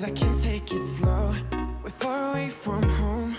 breathe, I can take it slow. We're far away from home.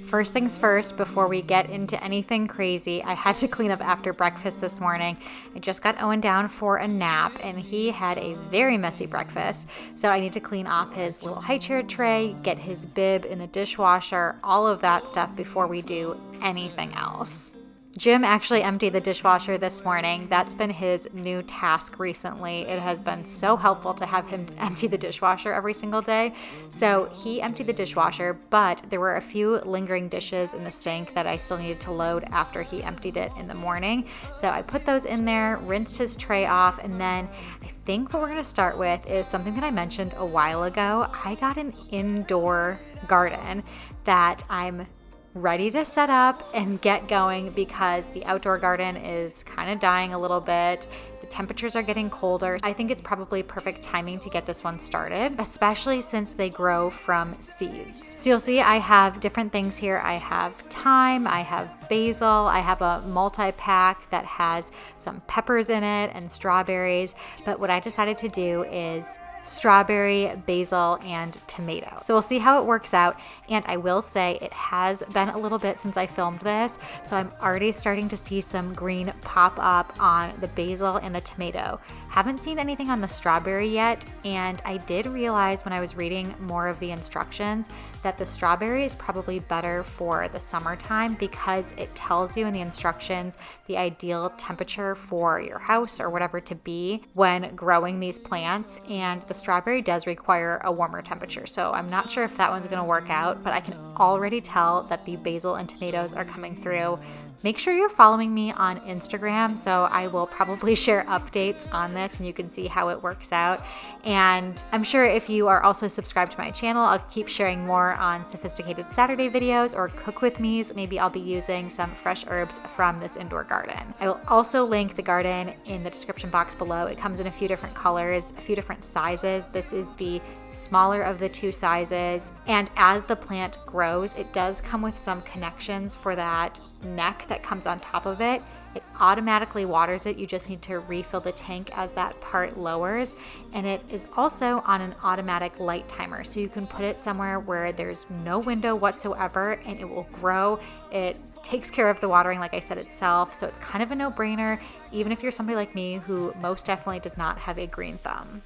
First things first, before we get into anything crazy, I had to clean up after breakfast this morning. I just got Owen down for a nap and he had a very messy breakfast. So I need to clean off his little high chair tray, get his bib in the dishwasher, all of that stuff before we do anything else. Jim actually emptied the dishwasher this morning. That's been his new task recently. It has been so helpful to have him empty the dishwasher every single day. So he emptied the dishwasher, but there were a few lingering dishes in the sink that I still needed to load after he emptied it in the morning. So I put those in there, rinsed his tray off, and then I think what we're going to start with is something that I mentioned a while ago. I got an indoor garden that I'm ready to set up and get going because the outdoor garden is kind of dying a little bit. The temperatures are getting colder. I think it's probably perfect timing to get this one started, especially since they grow from seeds. So you'll see I have different things here. I have thyme, I have basil, I have a multi-pack that has some peppers in it and strawberries. But what I decided to do is strawberry, basil, and tomato. So we'll see how it works out. And I will say it has been a little bit since I filmed this, so I'm already starting to see some green pop up on the basil and the tomato. Haven't seen anything on the strawberry yet, and I did realize when I was reading more of the instructions that the strawberry is probably better for the summertime because it tells you in the instructions the ideal temperature for your house or whatever to be when growing these plants, and the strawberry does require a warmer temperature. So I'm not sure if that one's going to work out, but I can already tell that the basil and tomatoes are coming through. Make sure you're following me on Instagram, so I will probably share updates on this and you can see how it works out. And I'm sure if you are also subscribed to my channel, I'll keep sharing more on sophisticated Saturday videos or cook with me's. Maybe I'll be using some fresh herbs from this indoor garden. I will also link the garden in the description box below. It comes in a few different colors, a few different sizes. This is the smaller of the two sizes, and as the plant grows, it does come with some connections for that neck that comes on top of it. It automatically waters it. You just need to refill the tank as that part lowers, and it is also on an automatic light timer, so you can put it somewhere where there's no window whatsoever and it will grow. It takes care of the watering, like I said, itself, so it's kind of a no-brainer even if you're somebody like me who most definitely does not have a green thumb.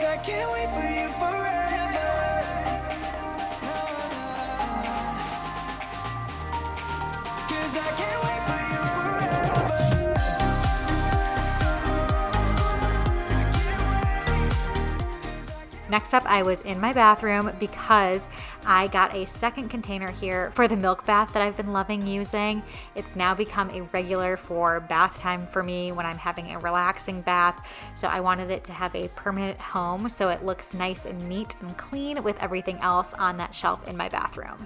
I can't wait for you forever. Cause I can't wait for you forever. Next up, I was in my bathroom because I got a second container here for the milk bath that I've been loving using. It's now become a regular for bath time for me when I'm having a relaxing bath. So I wanted it to have a permanent home so it looks nice and neat and clean with everything else on that shelf in my bathroom.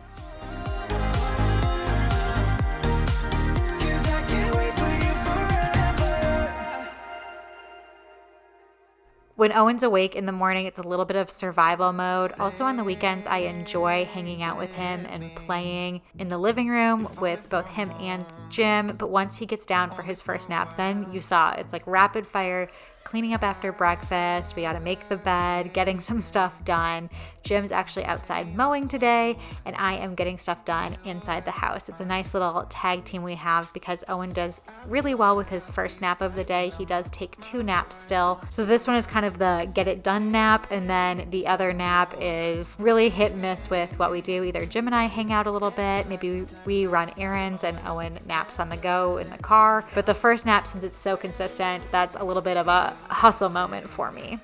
When Owen's awake in the morning, it's a little bit of survival mode. Also on the weekends, I enjoy hanging out with him and playing in the living room with both him and Jim. But once he gets down for his first nap, then you saw it's like rapid fire, cleaning up after breakfast. We got to make the bed, getting some stuff done. Jim's actually outside mowing today, and I am getting stuff done inside the house. It's a nice little tag team we have because Owen does really well with his first nap of the day. He does take 2 naps still. So this one is kind of the get it done nap, and then the other nap is really hit and miss with what we do. Either Jim and I hang out a little bit, maybe we run errands, and Owen naps on the go in the car. But the first nap, since it's so consistent, that's a little bit of a hustle moment for me.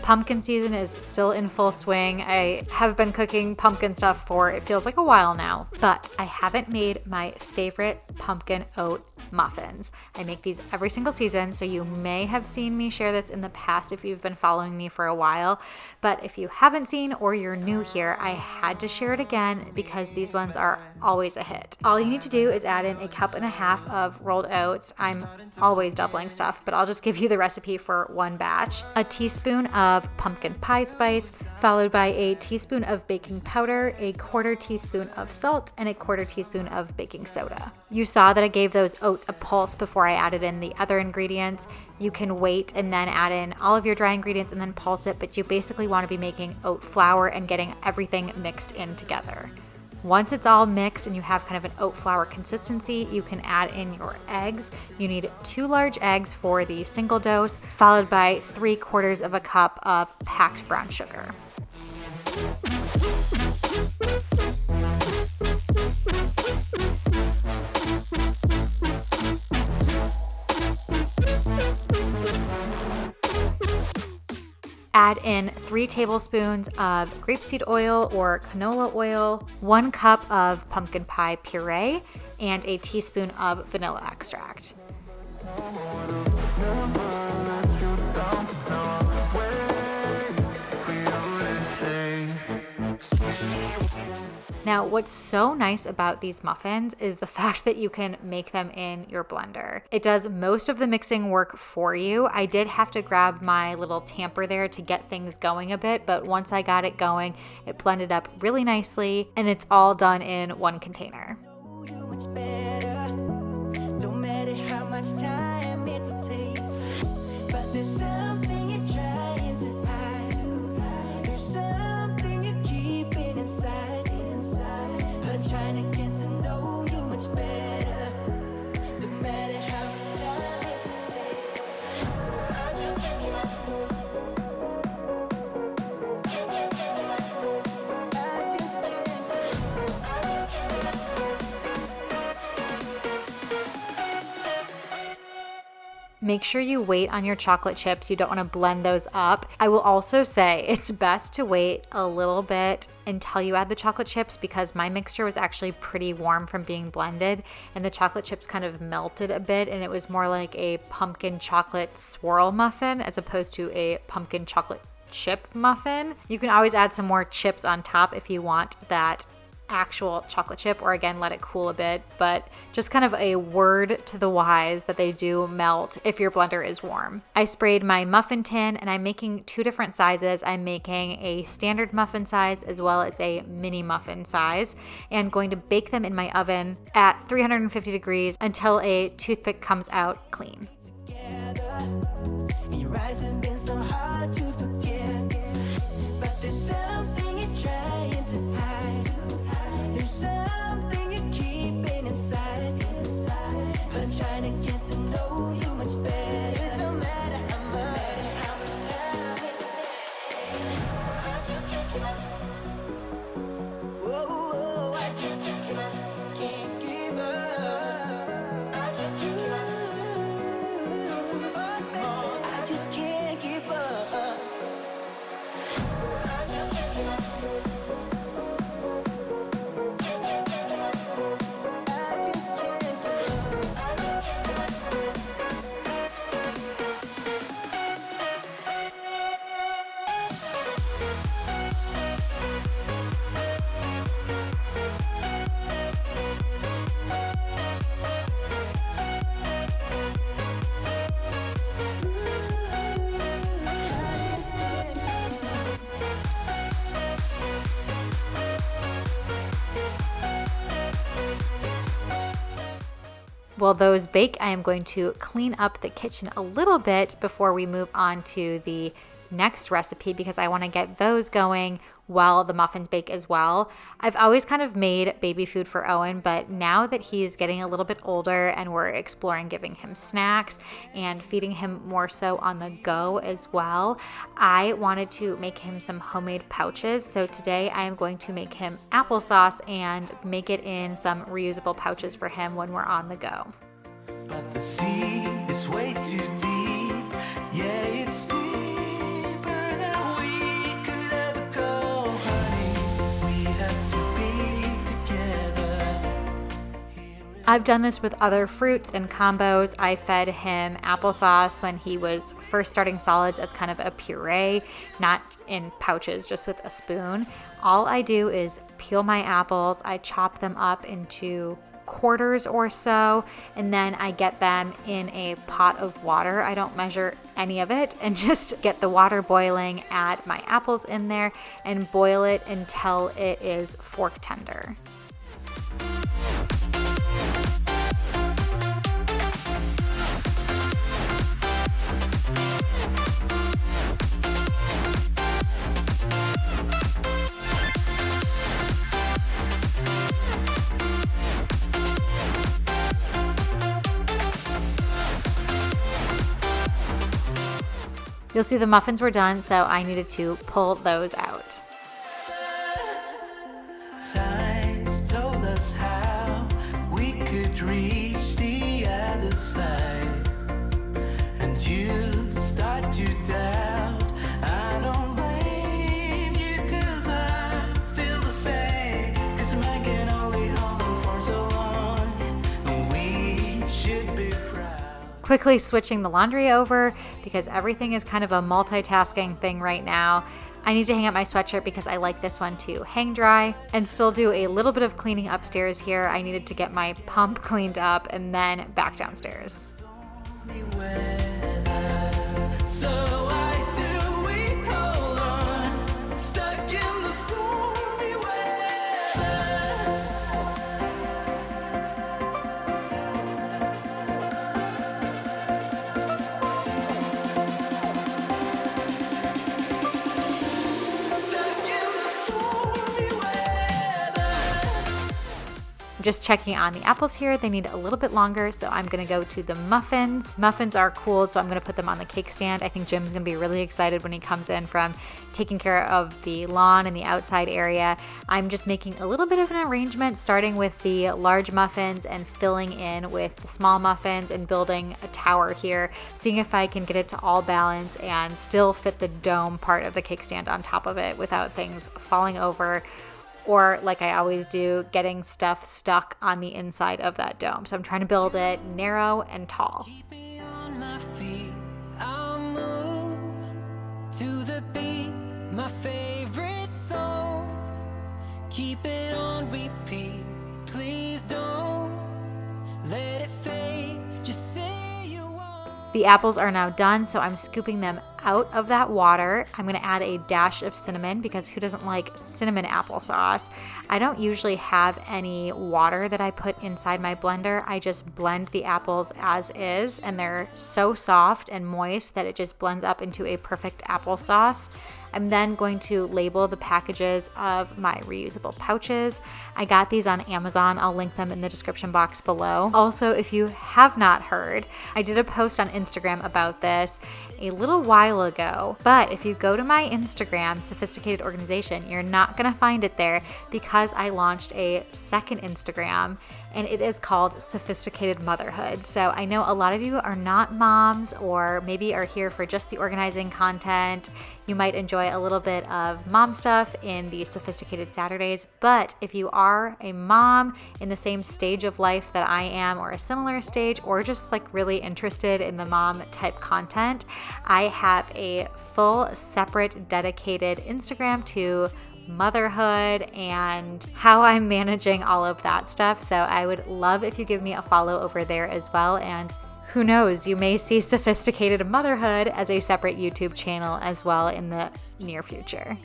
Pumpkin season is still in full swing. I have been cooking pumpkin stuff for, it feels like a while now, but I haven't made my favorite pumpkin oat muffins. I make these every single season, so you may have seen me share this in the past if you've been following me for a while, but if you haven't seen or you're new here, I had to share it again because these ones are always a hit. All you need to do is add in a cup and a half of rolled oats. I'm always doubling stuff, but I'll just give you the recipe for one batch. A teaspoon of pumpkin pie spice, followed by a teaspoon of baking powder, a quarter teaspoon of salt, and a quarter teaspoon of baking soda. You saw that I gave those oats a pulse before I added in the other ingredients. You can wait and then add in all of your dry ingredients and then pulse it, but you basically want to be making oat flour and getting everything mixed in together. Once it's all mixed and you have kind of an oat flour consistency, you can add in your eggs. You need 2 large eggs for the single dose, followed by 3/4 of a cup of packed brown sugar. Add in 3 tablespoons of grapeseed oil or canola oil, 1 cup of pumpkin pie puree, and a teaspoon of vanilla extract. Now, what's so nice about these muffins is the fact that you can make them in your blender. It does most of the mixing work for you. I did have to grab my little tamper there to get things going a bit, but once I got it going, it blended up really nicely, and it's all done in one container. Much better. Don't matter how much time it will take, but there's something you're trying to hide. There's something you're keeping inside. I'm trying to get to know you much better. Don't matter how much time it will take. I just can't give up. I just can't. Make sure you wait on your chocolate chips. You don't want to blend those up. I will also say it's best to wait a little bit until you add the chocolate chips because my mixture was actually pretty warm from being blended and the chocolate chips kind of melted a bit and it was more like a pumpkin chocolate swirl muffin as opposed to a pumpkin chocolate chip muffin. You can always add some more chips on top if you want that actual chocolate chip, or again, let it cool a bit, but just kind of a word to the wise that they do melt if your blender is warm. I sprayed my muffin tin and I'm making 2 different sizes. I'm making a standard muffin size as well as a mini muffin size and going to bake them in my oven at 350 degrees until a toothpick comes out clean. And your eyes have been so hard to forget, but there's something you're trying to hide. There's something you're keeping inside. But I'm trying to get to know you much better. It don't matter how much time it takes. I just can't give up. Whoa, I just can't give up. Can't give up. I just can't give up. Oh, baby, I just can't give up. I just can't give up. While those bake, I am going to clean up the kitchen a little bit before we move on to the next recipe because I want to get those going while the muffins bake as well. I've always kind of made baby food for Owen, but now that he's getting a little bit older and we're exploring giving him snacks and feeding him more so on the go as well, I wanted to make him some homemade pouches. So today I am going to make him applesauce and make it in some reusable pouches for him when we're on the go. But the sea is way too deep. Yeah, it's deeper than we could ever go, honey. We have to be together. I've done this with other fruits and combos. I fed him applesauce when he was first starting solids as kind of a puree, not in pouches, just with a spoon. All I do is peel my apples, I chop them up into quarters or so, and then I get them in a pot of water. I don't measure any of it, and just get the water boiling, add my apples in there, and boil it until it is fork tender. You'll see the muffins were done, so I needed to pull those out. Signs told us how we could reach the other side, and you start to doubt. I don't blame you, 'cause I feel the same, 'cause a man can only hold on for so long, and we should be proud. Quickly switching the laundry over because everything is kind of a multitasking thing right now. I need to hang up my sweatshirt because I like this one to hang dry, and still do a little bit of cleaning upstairs here. I needed to get my pump cleaned up and then back downstairs. So why do we hold on, stuck in the stormy weather? Stuck in the stormy weather. Just checking on the apples here. They need a little bit longer, so I'm gonna go to the muffins. Muffins are cooled, so I'm gonna put them on the cake stand. I think Jim's gonna be really excited when he comes in from taking care of the lawn and the outside area. I'm just making a little bit of an arrangement, starting with the large muffins and filling in with the small muffins and building a tower here, seeing if I can get it to all balance and still fit the dome part of the cake stand on top of it without things falling over, or like I always do, getting stuff stuck on the inside of that dome. So I'm trying to build it narrow and tall. Keep me on my feet, I'll move to the beat, my favorite song. Keep it on repeat, please don't let it fade, just say you want. The apples are now done, so I'm scooping them out of that water. I'm gonna add a dash of cinnamon because who doesn't like cinnamon applesauce? I don't usually have any water that I put inside my blender. I just blend the apples as is, and they're so soft and moist that it just blends up into a perfect applesauce. I'm then going to label the packages of my reusable pouches. I got these on Amazon. I'll link them in the description box below. Also, if you have not heard, I did a post on Instagram about this a little while ago, but if you go to my Instagram, Sophisticated Organization, you're not gonna find it there because I launched a second Instagram, and it is called Sophisticated Motherhood. So I know a lot of you are not moms, or maybe are here for just the organizing content. You might enjoy a little bit of mom stuff in the Sophisticated Saturdays, but if you are a mom in the same stage of life that I am, or a similar stage, or just like really interested in the mom type content, I have a full separate dedicated Instagram to motherhood and how I'm managing all of that stuff. So I would love if you give me a follow over there as well. And who knows, you may see Sophisticated Motherhood as a separate YouTube channel as well in the near future.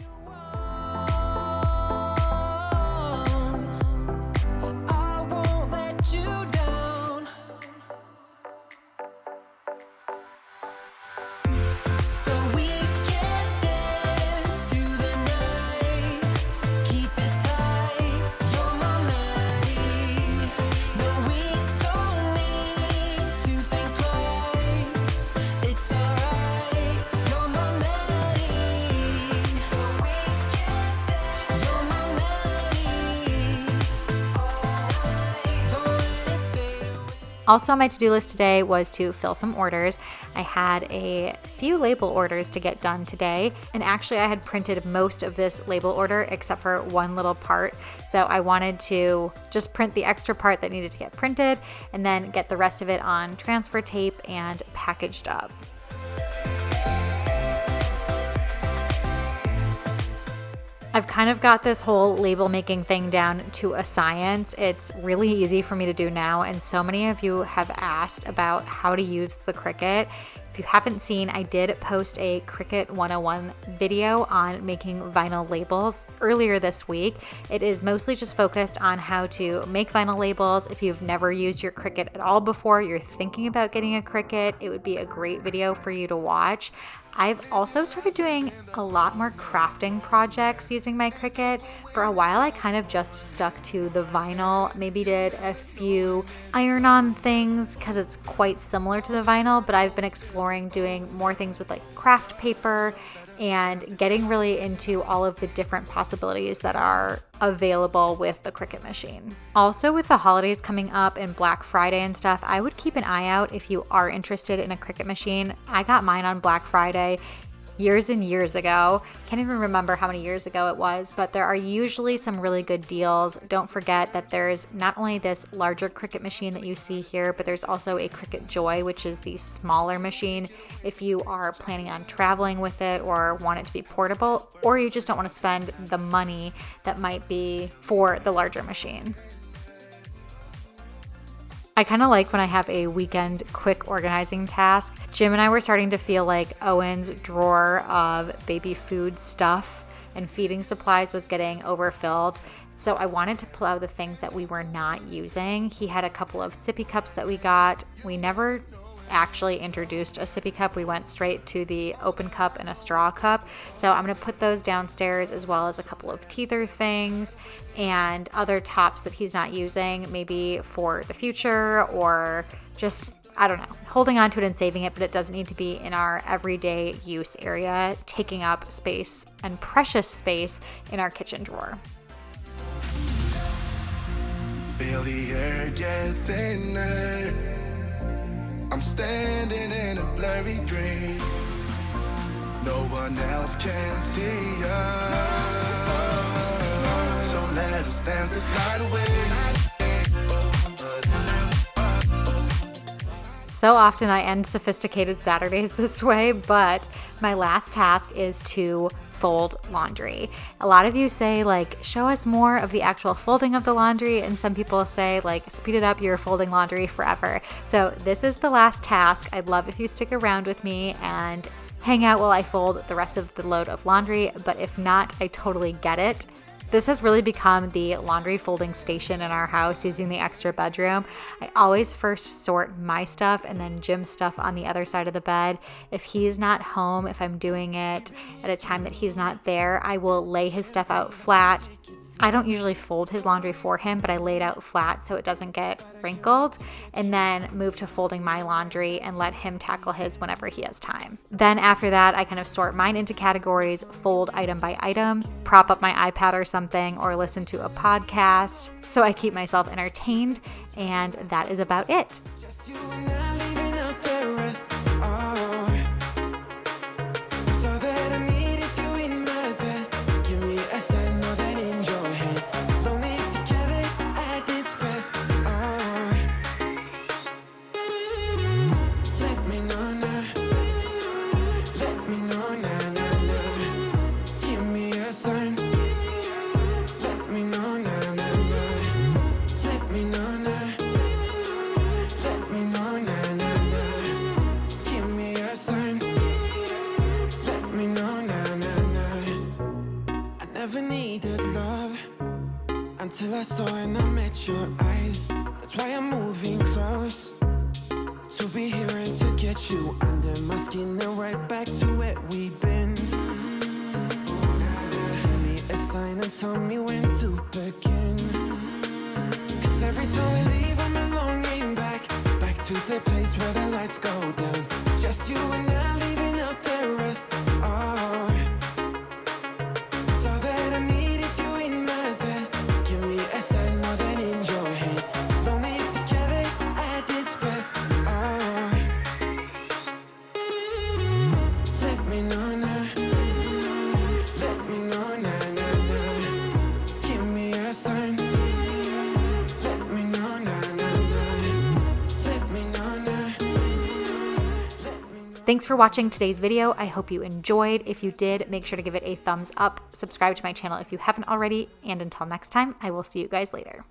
I won't let you down. So we can dance through the night. Keep it tight, you're my melody. No, we don't need to think twice. It's alright, you're my melody. Also on my to-do list today was to fill some orders. I had a few label orders to get done today, and actually I had printed most of this label order except for one little part. So I wanted to just print the extra part that needed to get printed and then get the rest of it on transfer tape and packaged up. I've kind of got this whole label making thing down to a science. It's really easy for me to do now, and so many of you have asked about how to use the Cricut. If you haven't seen, I did post a Cricut 101 video on making vinyl labels earlier this week. It is mostly just focused on how to make vinyl labels. If you've never used your Cricut at all before, you're thinking about getting a Cricut, it would be a great video for you to watch. I've also started doing a lot more crafting projects using my Cricut. For a while, I kind of just stuck to the vinyl, maybe did a few iron-on things because it's quite similar to the vinyl, but I've been exploring doing more things with like craft paper and getting really into all of the different possibilities that are available with the Cricut machine. Also, with the holidays coming up and Black Friday and stuff, I would keep an eye out if you are interested in a Cricut machine. I got mine on Black Friday years and years ago. Can't even remember how many years ago it was, but there are usually some really good deals. Don't forget that there's not only this larger Cricut machine that you see here, but there's also a Cricut Joy, which is the smaller machine if you are planning on traveling with it or want it to be portable, or you just don't want to spend the money that might be for the larger machine. I kind of like when I have a weekend quick organizing task. Jim and I were starting to feel like Owen's drawer of baby food stuff and feeding supplies was getting overfilled. So I wanted to pull out the things that we were not using. He had a couple of sippy cups that we got. We never actually introduced a sippy cup. We went straight to the open cup and a straw cup. So I'm going to put those downstairs, as well as a couple of teether things and other tops that he's not using, maybe for the future or just, I don't know, holding on to it and saving it, but it doesn't need to be in our everyday use area, taking up space and precious space in our kitchen drawer. Feel the air get thinner. I'm standing in a blurry dream. No one else can see us. So let us dance this night away. So often I end sophisticated Saturdays this way, but my last task is to fold laundry. A lot of you say, like, show us more of the actual folding of the laundry, and some people say, like, speed it up, you're folding laundry forever. So this is the last task. I'd love if you stick around with me and hang out while I fold the rest of the load of laundry, but if not, I totally get it. This has really become the laundry folding station in our house using the extra bedroom. I always first sort my stuff and then Jim's stuff on the other side of the bed. If he's not home, if I'm doing it at a time that he's not there, I will lay his stuff out flat. I don't usually fold his laundry for him, but I lay it out flat so it doesn't get wrinkled, and then move to folding my laundry and let him tackle his whenever he has time. Then after that, I kind of sort mine into categories, fold item by item, prop up my iPad or something, or listen to a podcast so I keep myself entertained, and that is about it. Just you and I leaving out the rest. So that I need is you in my bed. Give me a sign more than in your head. Lonely together at its best. Let me know now. Let me know now, now, now. Give me a sign. Let me know now, now, now. Let me know now. Let me know now, now, now. Give me a sign. Let me know now, now, now. I never needed love until I saw and I met your eyes. That's why I'm moving close to be here and to get you under my skin and right back to where we've been. Give me a sign and tell me when to begin. 'Cause every time we leave, I'm longing back to the place where the lights go down. Just you and I leaving out the rest. So that I need is you in my bed. Give me a sign more than in your head. Lonely together at its best. Thanks for watching today's video. I hope you enjoyed. If you did, make sure to give it a thumbs up. Subscribe to my channel if you haven't already. And until next time, I will see you guys later.